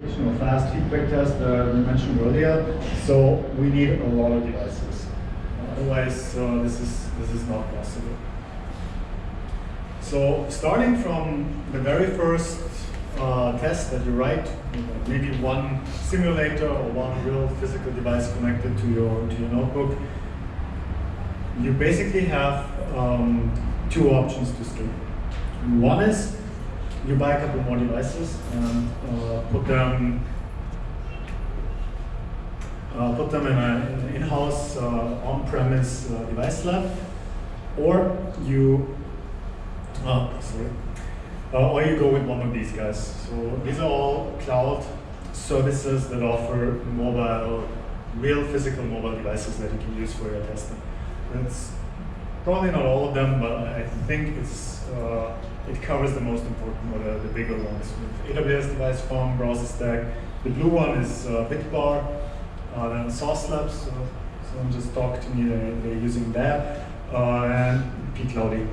Fast feedback test we mentioned earlier. So we need a lot of devices. Otherwise, this is not possible. So starting from the very first test that you write, maybe one simulator or one real physical device connected to your notebook, you basically have two options to scale. One is you buy a couple more devices and put them in an in-house on-premise device lab, or you or you go with one of these guys. So these are all cloud services that offer real physical mobile devices that you can use for your testing. That's probably not all of them, but I think it covers the most important, or the bigger ones. With AWS Device Farm, Browser Stack. The blue one is Bitbar, then Source Labs. So someone just talked to me, they're using that, and pCloudy.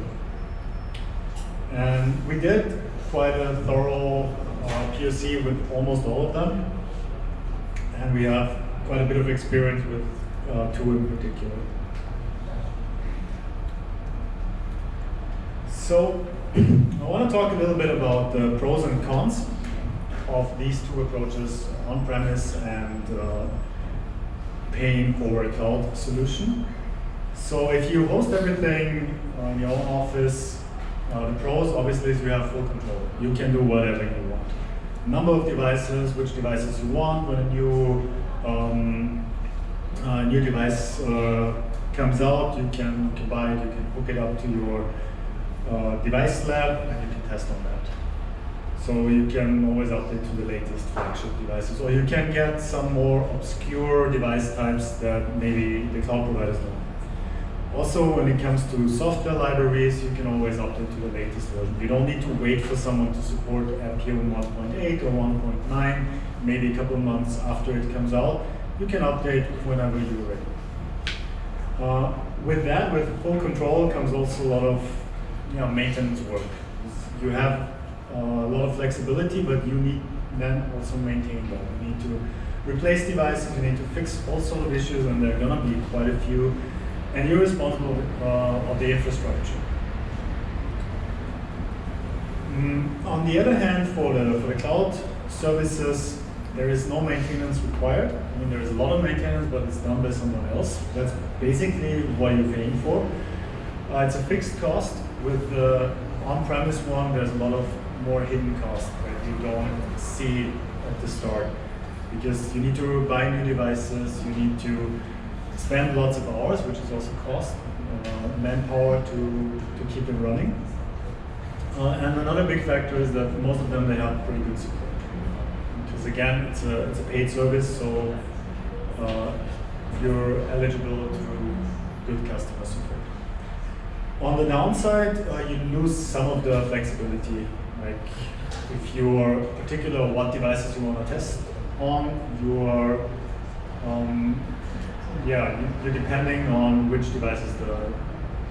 And we did quite a thorough POC with almost all of them, and we have quite a bit of experience with two in particular. So I want to talk a little bit about the pros and cons of these two approaches, on-premise and paying for a cloud solution. So if you host everything in your own office, the pros obviously is you have full control. You can do whatever you want. Number of devices, which devices you want. When a new device comes out, you can buy it, you can hook it up to your device lab, and you can test on that. So you can always update to the latest flagship devices, or you can get some more obscure device types that maybe the cloud providers don't have. Also, when it comes to software libraries, you can always update to the latest version. You don't need to wait for someone to support Appium 1.8 or 1.9, maybe a couple of months after it comes out. You can update whenever you're ready. With that, with full control, comes also a lot of maintenance work. You have a lot of flexibility, but you need then also maintain them. You need to replace devices, you need to fix all sort of issues, and there are going to be quite a few, and you're responsible of the infrastructure. On the other hand, for the cloud services, there is no maintenance required. I mean, there is a lot of maintenance, but it's done by someone else. That's basically what you're paying for. It's a fixed cost. With the on-premise one, there's a lot of more hidden costs that you don't see at the start, because you need to buy new devices, you need to spend lots of hours, which is also cost, manpower to keep it running. And another big factor is that most of them, they have pretty good support. Because again, it's a paid service, so you're eligible to good customer support. On the downside, you lose some of the flexibility. Like if you're particular what devices you want to test on, you're depending on which devices the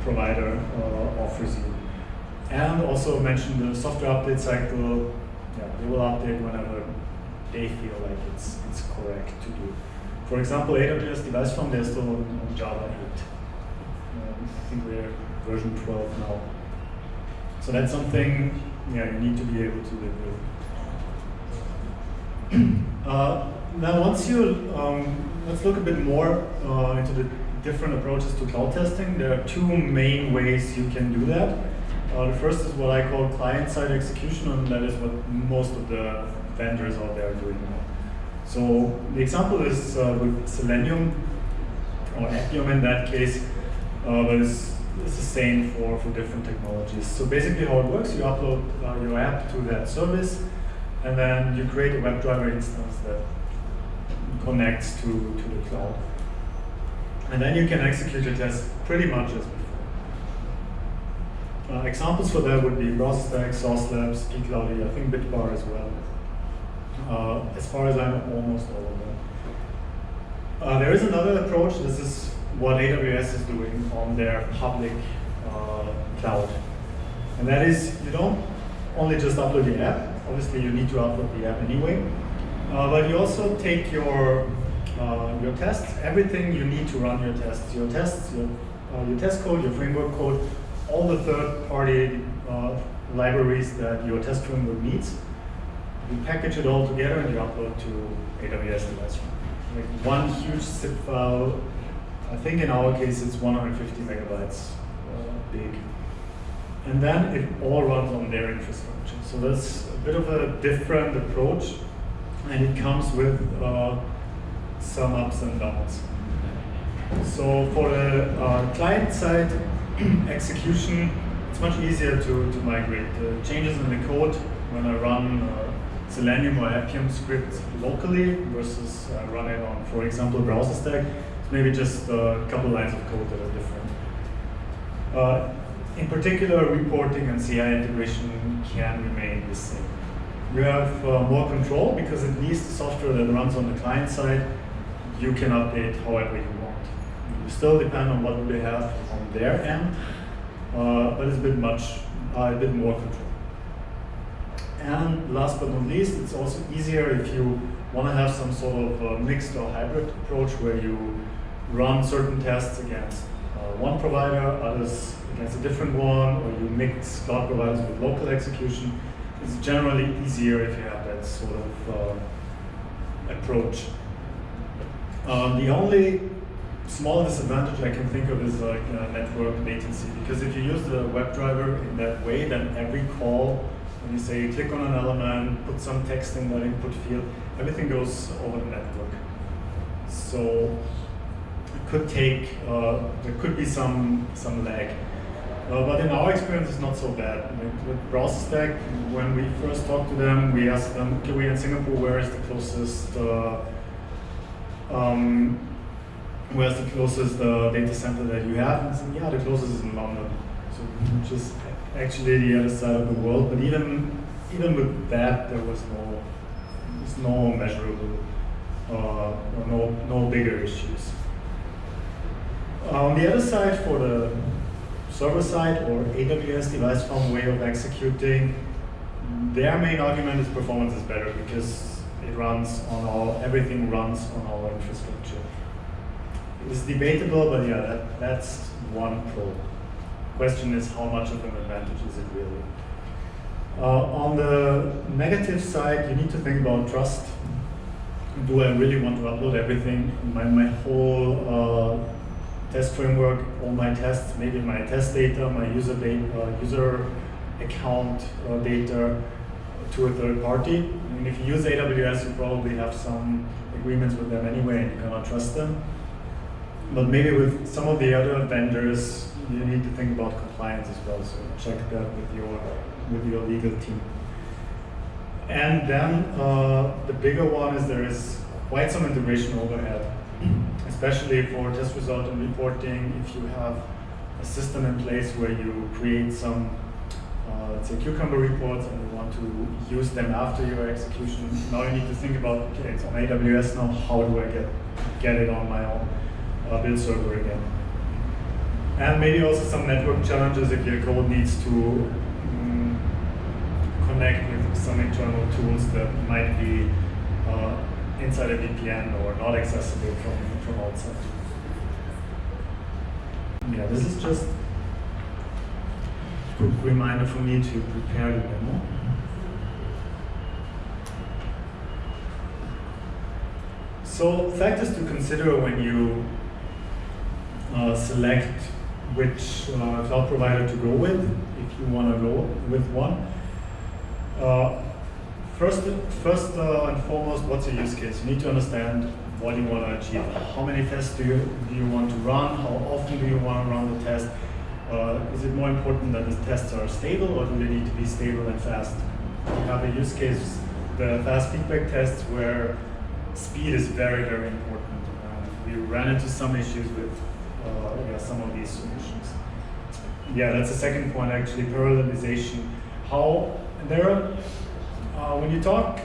provider offers you. And also mention the software update cycle. Yeah, they will update whenever they feel like it's correct to do. For example, AWS Device Farm, they're still on Java 8. I think we're version 12 now. So that's something you need to be able to live with. Now once let's look a bit more into the different approaches to cloud testing. There are two main ways you can do that. The first is what I call client-side execution, and that is what most of the vendors out there are doing now. So the example is with Selenium, or Appium in that case, but it's the same for different technologies. So basically how it works, you upload your app to that service, and then you create a WebDriver instance that connects to the cloud. And then you can execute your test pretty much as before. Examples for that would be Browser Stack, Source Labs, pCloudy, I think Bitbar as well. As far as I know, almost all of them. There is another approach. This is what AWS is doing on their public cloud. And that is, you don't only just upload the app. Obviously, you need to upload the app anyway. But you also take your tests, everything you need to run your tests, your test code, your framework code, all the third-party libraries that your test framework needs. You package it all together and you upload to AWS Device Farm. Like one huge zip file. I think in our case it's 150 megabytes big. And then it all runs on their infrastructure. So that's a bit of a different approach, and it comes with some ups and downs. So for the client side execution, it's much easier to migrate. The changes in the code when I run Selenium or Appium script locally versus run it on, for example, browser stack, it's maybe just a couple lines of code that are different. In particular, reporting and CI integration can remain the same. You have more control because at least the software that runs on the client side, you can update however you want. You still depend on what they have on their end, but it's a bit more control. And last but not least, it's also easier if you want to have some sort of mixed or hybrid approach where you run certain tests against one provider, others against a different one, or you mix cloud providers with local execution. It's generally easier if you have that sort of approach. The only small disadvantage I can think of is like network latency, because if you use the WebDriver in that way, then every call, when you say click on an element, put some text in that input field, everything goes over the network. So it could take, there could be some lag. But in our experience, it's not so bad. With browser stack, when we first talked to them, we asked them, okay, we're in Singapore, where's the closest data center that you have? And they said, yeah, the closest is in London, so which is actually the other side of the world. But even with that, there was no measurable, no bigger issues. On the other side, for the server side or AWS Device Farm way of executing, their main argument is performance is better because everything runs on our infrastructure. It's debatable, but yeah, that's one pro. Question is, how much of an advantage is it really? On the negative side, you need to think about trust. Do I really want to upload everything? My whole test framework, all my tests, maybe my test data, my user account data to a third party. I mean, if you use AWS, you probably have some agreements with them anyway, and you cannot trust them. But maybe with some of the other vendors, you need to think about compliance as well. So check that with your legal team. And then the bigger one is there is quite some integration overhead, especially for test result and reporting. If you have a system in place where you create some, let's say, Cucumber reports and you want to use them after your execution, now you need to think about, okay, it's on AWS now, how do I get it on my own build server again? And maybe also some network challenges if your code needs to connect with some internal tools that might be inside a VPN or not accessible from outside. Yeah, this is just a quick reminder for me to prepare the demo. So factors to consider when you select which cloud provider to go with, if you want to go with one. First and foremost, what's your use case? You need to understand what you want to achieve. How many tests do you want to run? How often do you want to run the test? Is it more important that the tests are stable, or do they need to be stable and fast? You have a use case, the fast feedback tests, where speed is very, very important. We ran into some issues with some of these solutions. Yeah, that's the second point actually, parallelization. When you talk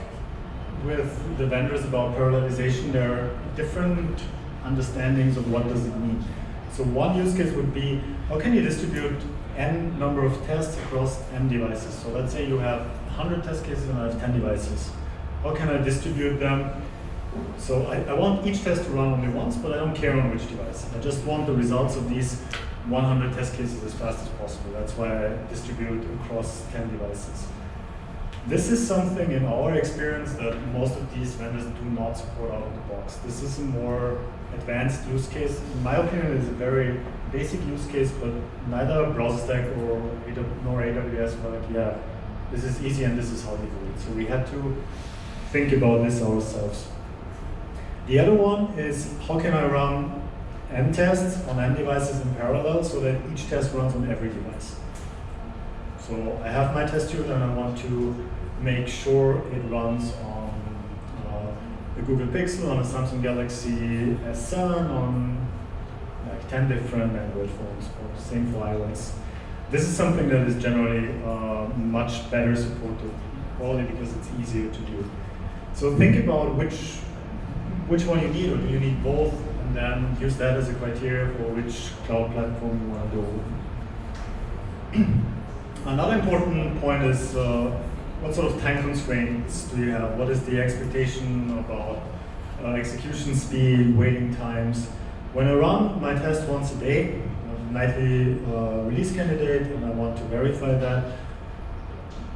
with the vendors about parallelization, there are different understandings of what does it mean. So one use case would be, how can you distribute n number of tests across n devices? So let's say you have 100 test cases and I have 10 devices. how can I distribute them? So I want each test to run only once, but I don't care on which device. I just want the results of these 100 test cases as fast as possible. That's why I distribute across 10 devices. This is something in our experience that most of these vendors do not support out of the box. This is a more advanced use case. In my opinion, it's a very basic use case, but neither BrowserStack nor AWS were like, yeah, this is easy and this is how they do it. So we had to think about this ourselves. The other one is, how can I run n tests on n devices in parallel so that each test runs on every device? So I have my test suite and I want to make sure it runs on the Google Pixel, on a Samsung Galaxy S7, on like 10 different Android phones, or same for iOS. This is something that is generally much better supported, probably because it's easier to do. So think about which one you need, or do you need both, and then use that as a criteria for which cloud platform you want to go. Another important point is what sort of time constraints do you have? What is the expectation about execution speed, waiting times? When I run my test once a day, nightly release candidate, and I want to verify that,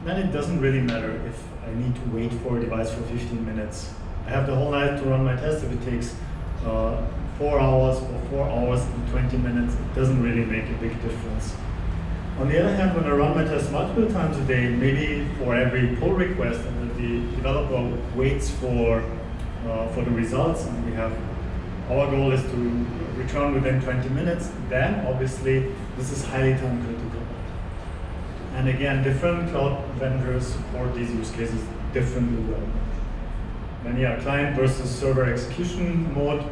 then it doesn't really matter if I need to wait for a device for 15 minutes. I have the whole night to run my test. If it takes 4 hours or 4 hours and 20 minutes, it doesn't really make a big difference. On the other hand, when I run my test multiple times a day, maybe for every pull request, and the developer waits for the results, and we have, our goal is to return within 20 minutes, then obviously this is highly time critical. And again, different cloud vendors support these use cases differently well. Then yeah, client versus server execution mode,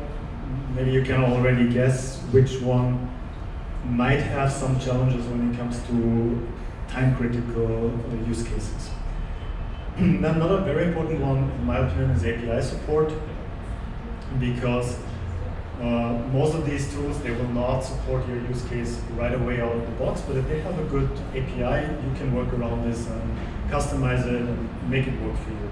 maybe you can already guess which one might have some challenges when it comes to time-critical use cases. Then another very important one, in my opinion, is API support, because most of these tools, they will not support your use case right away out of the box, but if they have a good API, you can work around this and customize it and make it work for you.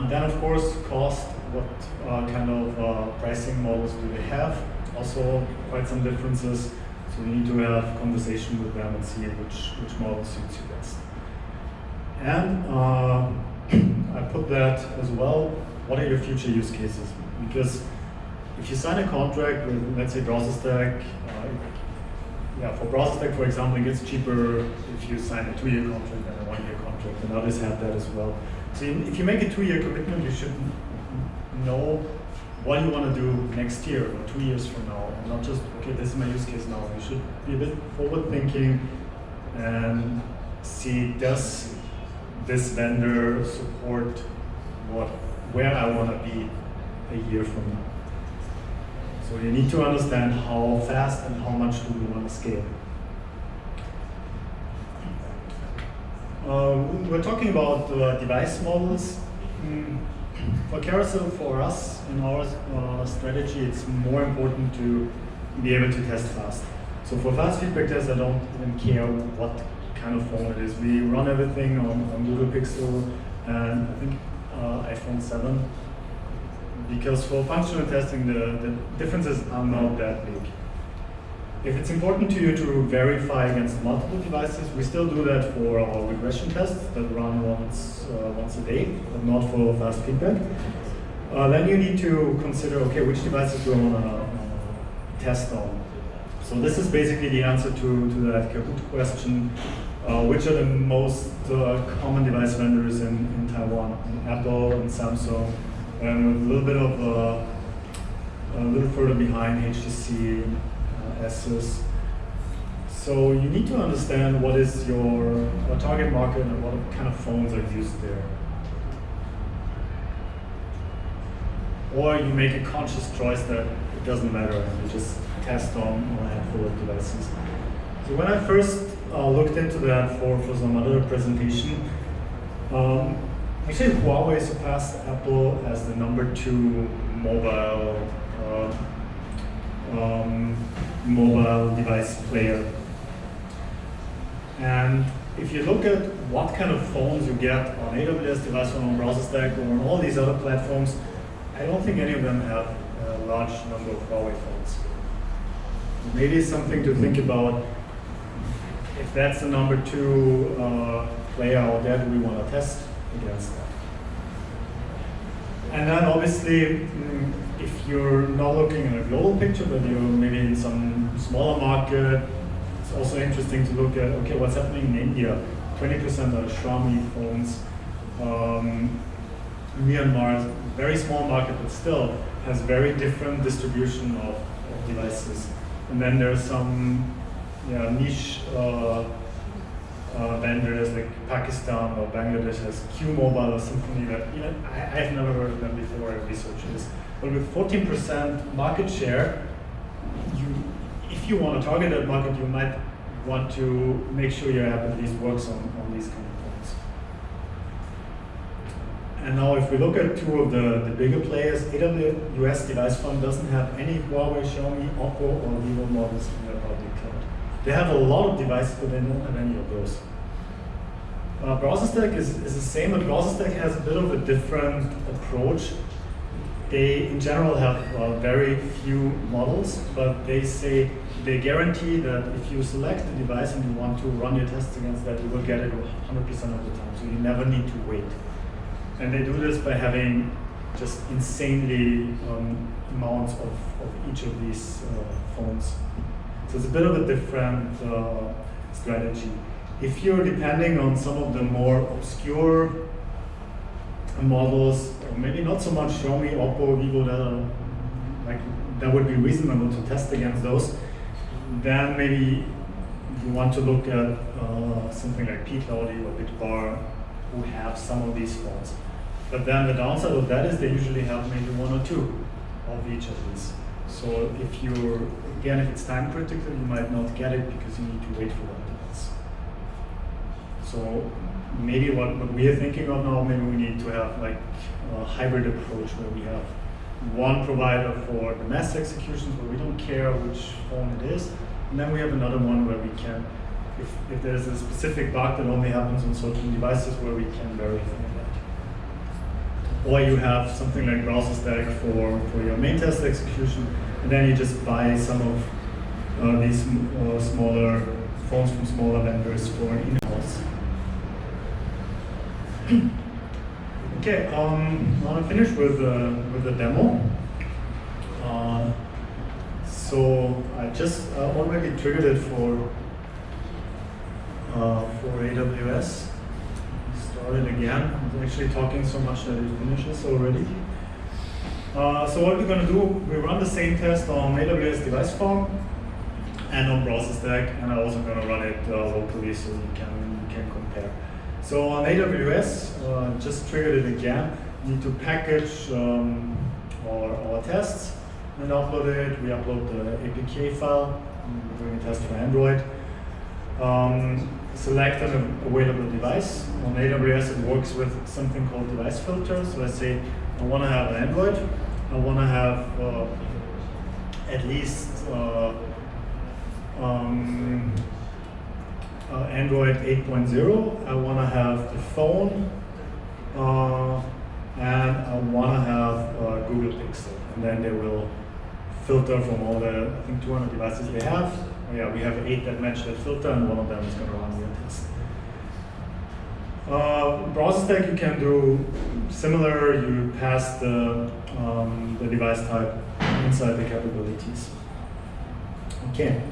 Then, of course, cost. What kind of pricing models do they have? Also, quite some differences. So you need to have conversation with them and see which model suits you best. And I put that as well. What are your future use cases? Because if you sign a contract with, let's say, BrowserStack, for BrowserStack, for example, it gets cheaper if you sign a 2-year contract than a 1-year contract, and others have that as well. So if you make a 2-year commitment, you should know what you want to do next year or 2 years from now, and not just, okay, this is my use case now. You should be a bit forward-thinking and see, does this vendor support where I want to be a year from now? So you need to understand how fast and how much do we want to scale. We're talking about device models. For Carousel, for us, in our strategy, it's more important to be able to test fast. So for fast feedback tests, I don't even care what kind of phone it is. We run everything on Google Pixel and I think iPhone 7. Because for functional testing, the differences are not that big. If it's important to you to verify against multiple devices, we still do that for our regression tests that run once a day, but not for fast feedback. Then you need to consider, okay, which devices do I want to test on? So this is basically the answer to that Kahoot question. Which are the most common device vendors in Taiwan? Apple and Samsung, and with a little bit of a little further behind, HTC, Asus. So you need to understand what is your target market and what kind of phones are used there. Or you make a conscious choice that it doesn't matter and you just test on a handful of devices. So when I first looked into that for some other presentation, actually Huawei surpassed Apple as the #2 mobile device player. And if you look at what kind of phones you get on AWS device phone, on Browser Stack, or on all these other platforms, I don't think any of them have a large number of Huawei phones. Maybe something to think about. If that's the number 2 player out there, do we want to test against that? And then obviously, if you're not looking at a global picture, but you're maybe in some smaller market, it's also interesting to look at, okay, what's happening in India? 20% are Xiaomi phones. Myanmar is a very small market, but still has very different distribution of devices. And then there's some niche vendors like Pakistan or Bangladesh has Q Mobile or something that I've never heard of them before. I researched this, but with 14% market share, if you want to target that market, you might want to make sure your app at least works on these kind of phones. And now, if we look at 2 of the bigger players, AWS Device Phone doesn't have any Huawei, Xiaomi, Oppo, or Vivo models in their public cloud. They have a lot of devices, but they don't have any of those. Browser Stack is the same, but Browser Stack has a bit of a different approach. They, in general, have very few models, but they guarantee that if you select the device and you want to run your tests against that, you will get it 100% of the time, so you never need to wait. And they do this by having just insanely amounts of each of these phones. So it's a bit of a different strategy. If you're depending on some of the more obscure models, or maybe not so much Xiaomi, Oppo, Vivo, that would be reasonable to test against those, then maybe you want to look at something like P-Cloudy or Bitbar, who have some of these phones. But then the downside of that is they usually have maybe 1 or 2 of each of these. So if it's time critical, you might not get it because you need to wait for that device. So maybe what we are thinking of now, maybe we need to have like a hybrid approach where we have one provider for the mass executions where we don't care which phone it is, and then we have another one where we can, if there's a specific bug that only happens on certain devices, where we can verify that. Or you have something like Browser Stack for your main test execution, and then you just buy some of these smaller phones from smaller vendors for in-house. Okay, I want to finish with the demo. So I just already triggered it for AWS. Start it again. I'm actually talking so much that it finishes already. So what we're going to do, we run the same test on AWS Device Phone and on Browser Stack, and I'm also going to run it locally so you can compare. So on AWS, just triggered it again. You need to package our tests and upload it. We upload the APK file. We're doing a test for Android. Select an available device. On AWS, it works with something called device filters. So I say I want to have an Android. I want to have at least Android 8.0. I want to have the phone, and I want to have Google Pixel. And then they will filter from all the, I think, 200 devices they have. Oh yeah, we have 8 that match that filter, and one of them is going to run your test. Browser Stack, you can do similar. You pass the device type inside the capabilities. Okay.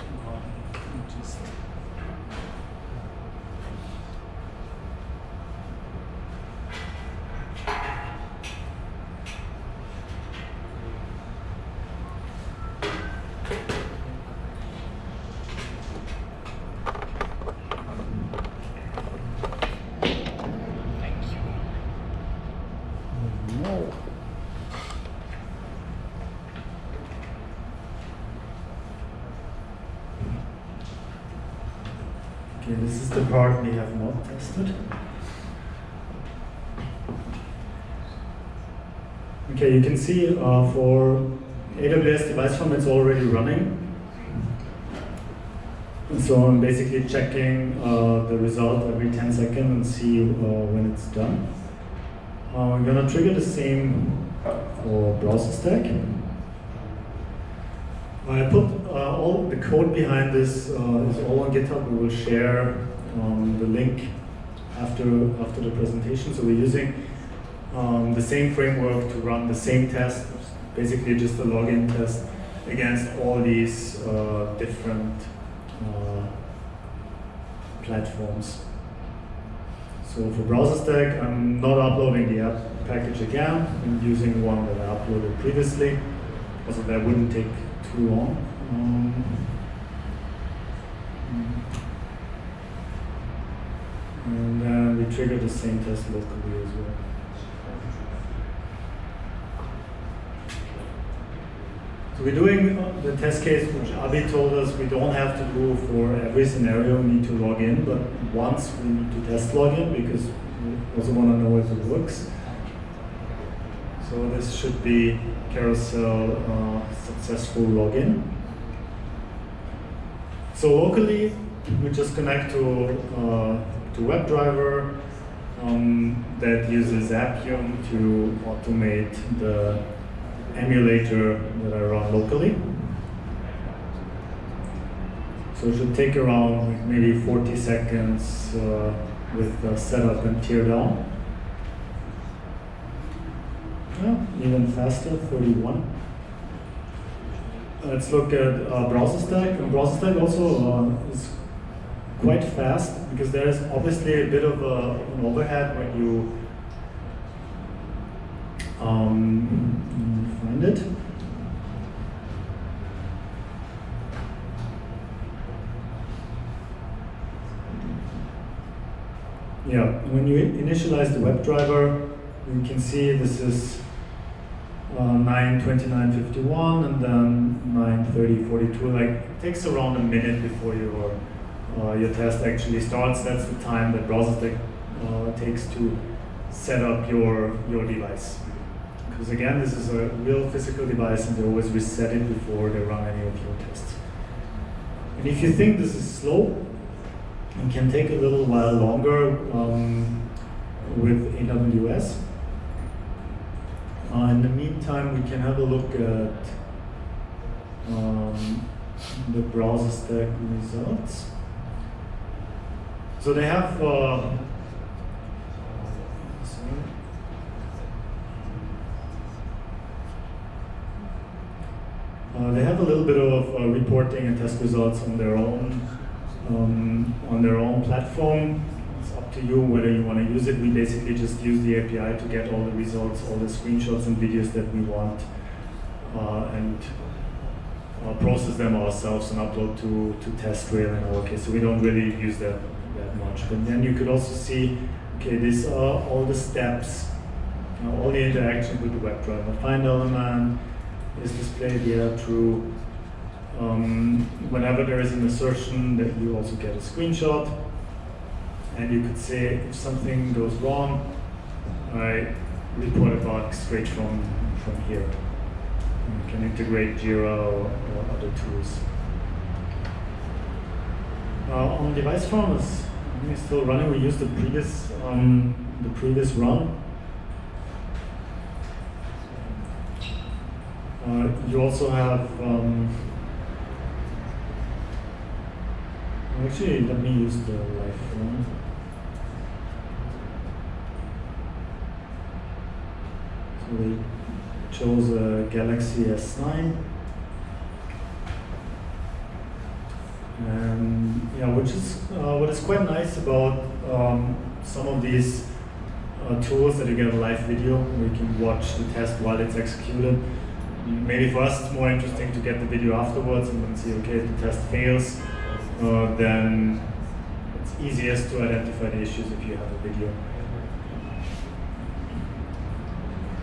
Okay, this is the part we have not tested. Okay, you can see for AWS Device Phone it's already running. And so I'm basically checking the result every 10 seconds and see when it's done. I'm gonna trigger the same for browser stack. I put all the code behind this is all on GitHub. We will share the link after the presentation. So we're using the same framework to run the same test, basically just a login test against all these different platforms. So for browser stack, I'm not uploading the app package again. I'm using one that I uploaded previously, so that wouldn't take too long. And then we trigger the same test locally as well. So we're doing the test case which Abi told us we don't have to do for every scenario, we need to log in, but once we need to test login because we also want to know if it works. So this should be carousel successful login. So locally, we just connect to WebDriver that uses Appium to automate the emulator that I run locally. So it should take around maybe 40 seconds with setup and tear down. Yeah, even faster, 31. Let's look at browser stack. And browser stack also is quite fast because there is obviously a bit of an overhead when you find it. Yeah, when you initialize the WebDriver, you can see this is 9:29:51 and then 9:30:42. Like it takes around a minute before your test actually starts. That's the time that browser stack takes to set up your device. Because again, this is a real physical device and they always reset it before they run any of your tests. And if you think this is slow, it can take a little while longer with AWS. In the meantime, we can have a look at the browser stack results. So they have they have a little bit of reporting and test results on their own platform. It's up to you whether you want to use it. We basically just use the API to get all the results, all the screenshots and videos that we want, and process them ourselves and upload to TestRail in our case. So we don't really use that much. But then you could also see, okay, these are all the steps, all the interaction with the WebDriver. Find element is displayed here true. Whenever there is an assertion, that you also get a screenshot, and you could say if something goes wrong, I report a bug straight from here. You can integrate Jira or other tools. On device farm is still running. We used the previous run. You also have actually, let me use the live phone. So we chose a Galaxy S9. And yeah, what is quite nice about some of these tools that you get a live video where you can watch the test while it's executed. Maybe for us it's more interesting to get the video afterwards and then see, okay, if the test fails, then it's easiest to identify the issues if you have a video.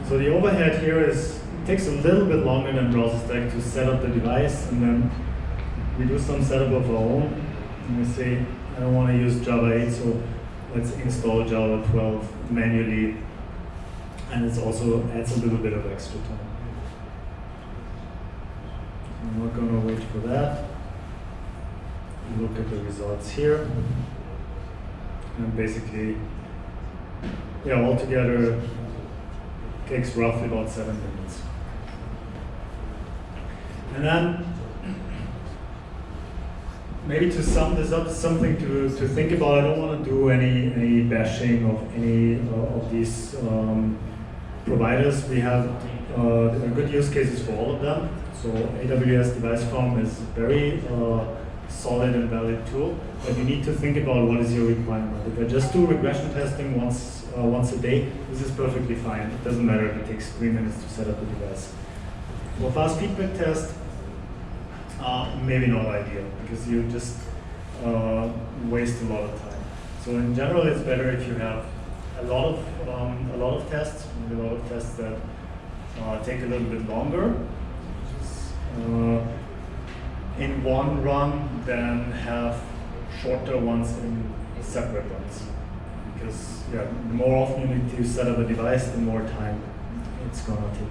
So the overhead here is, it takes a little bit longer than browser stack to set up the device, and then we do some setup of our own. And we say, I don't want to use Java 8, so let's install Java 12 manually, and it also adds a little bit of extra time. I'm not going to wait for that. look at the results here. And basically, yeah, altogether takes roughly about 7 minutes. And then, maybe to sum this up, something to think about. I don't want to do any bashing of any of these providers. We have good use cases for all of them. So AWS Device Farm is a very solid and valid tool, but you need to think about what is your requirement. If I just do regression testing once a day, this is perfectly fine. It doesn't matter if it takes 3 minutes to set up the device. For fast feedback test, maybe not ideal, because you just waste a lot of time. So in general, it's better if you have a lot of tests, maybe a lot of tests that take a little bit longer in one run than have shorter ones in separate runs. Because yeah, the more often you need to set up a device, the more time it's gonna take.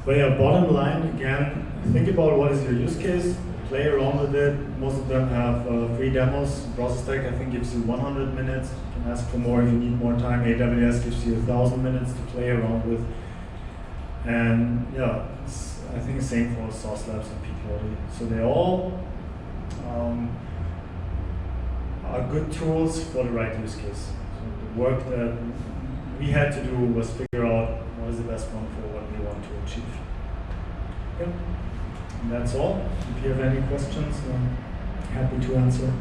But yeah, bottom line, again, think about what is your use case, play around with it. Most of them have free demos. Process Tech, I think, gives you 100 minutes. You can ask for more if you need more time. AWS gives you 1,000 minutes to play around with. And yeah, I think the same for Sauce Labs and Peak-Lottie. So they all are good tools for the right use case. So the work that we had to do was figure out what is the best one for what we want to achieve. Yeah. And that's all. If you have any questions, I'm happy to answer.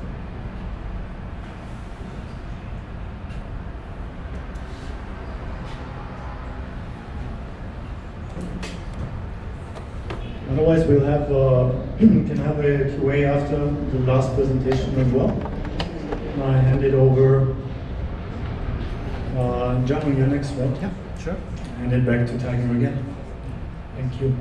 Otherwise, we'll have can have a Q&A after the last presentation as well. I hand it over. John, you're next, right? Yeah, sure. Hand it back to Tiger again. Thank you.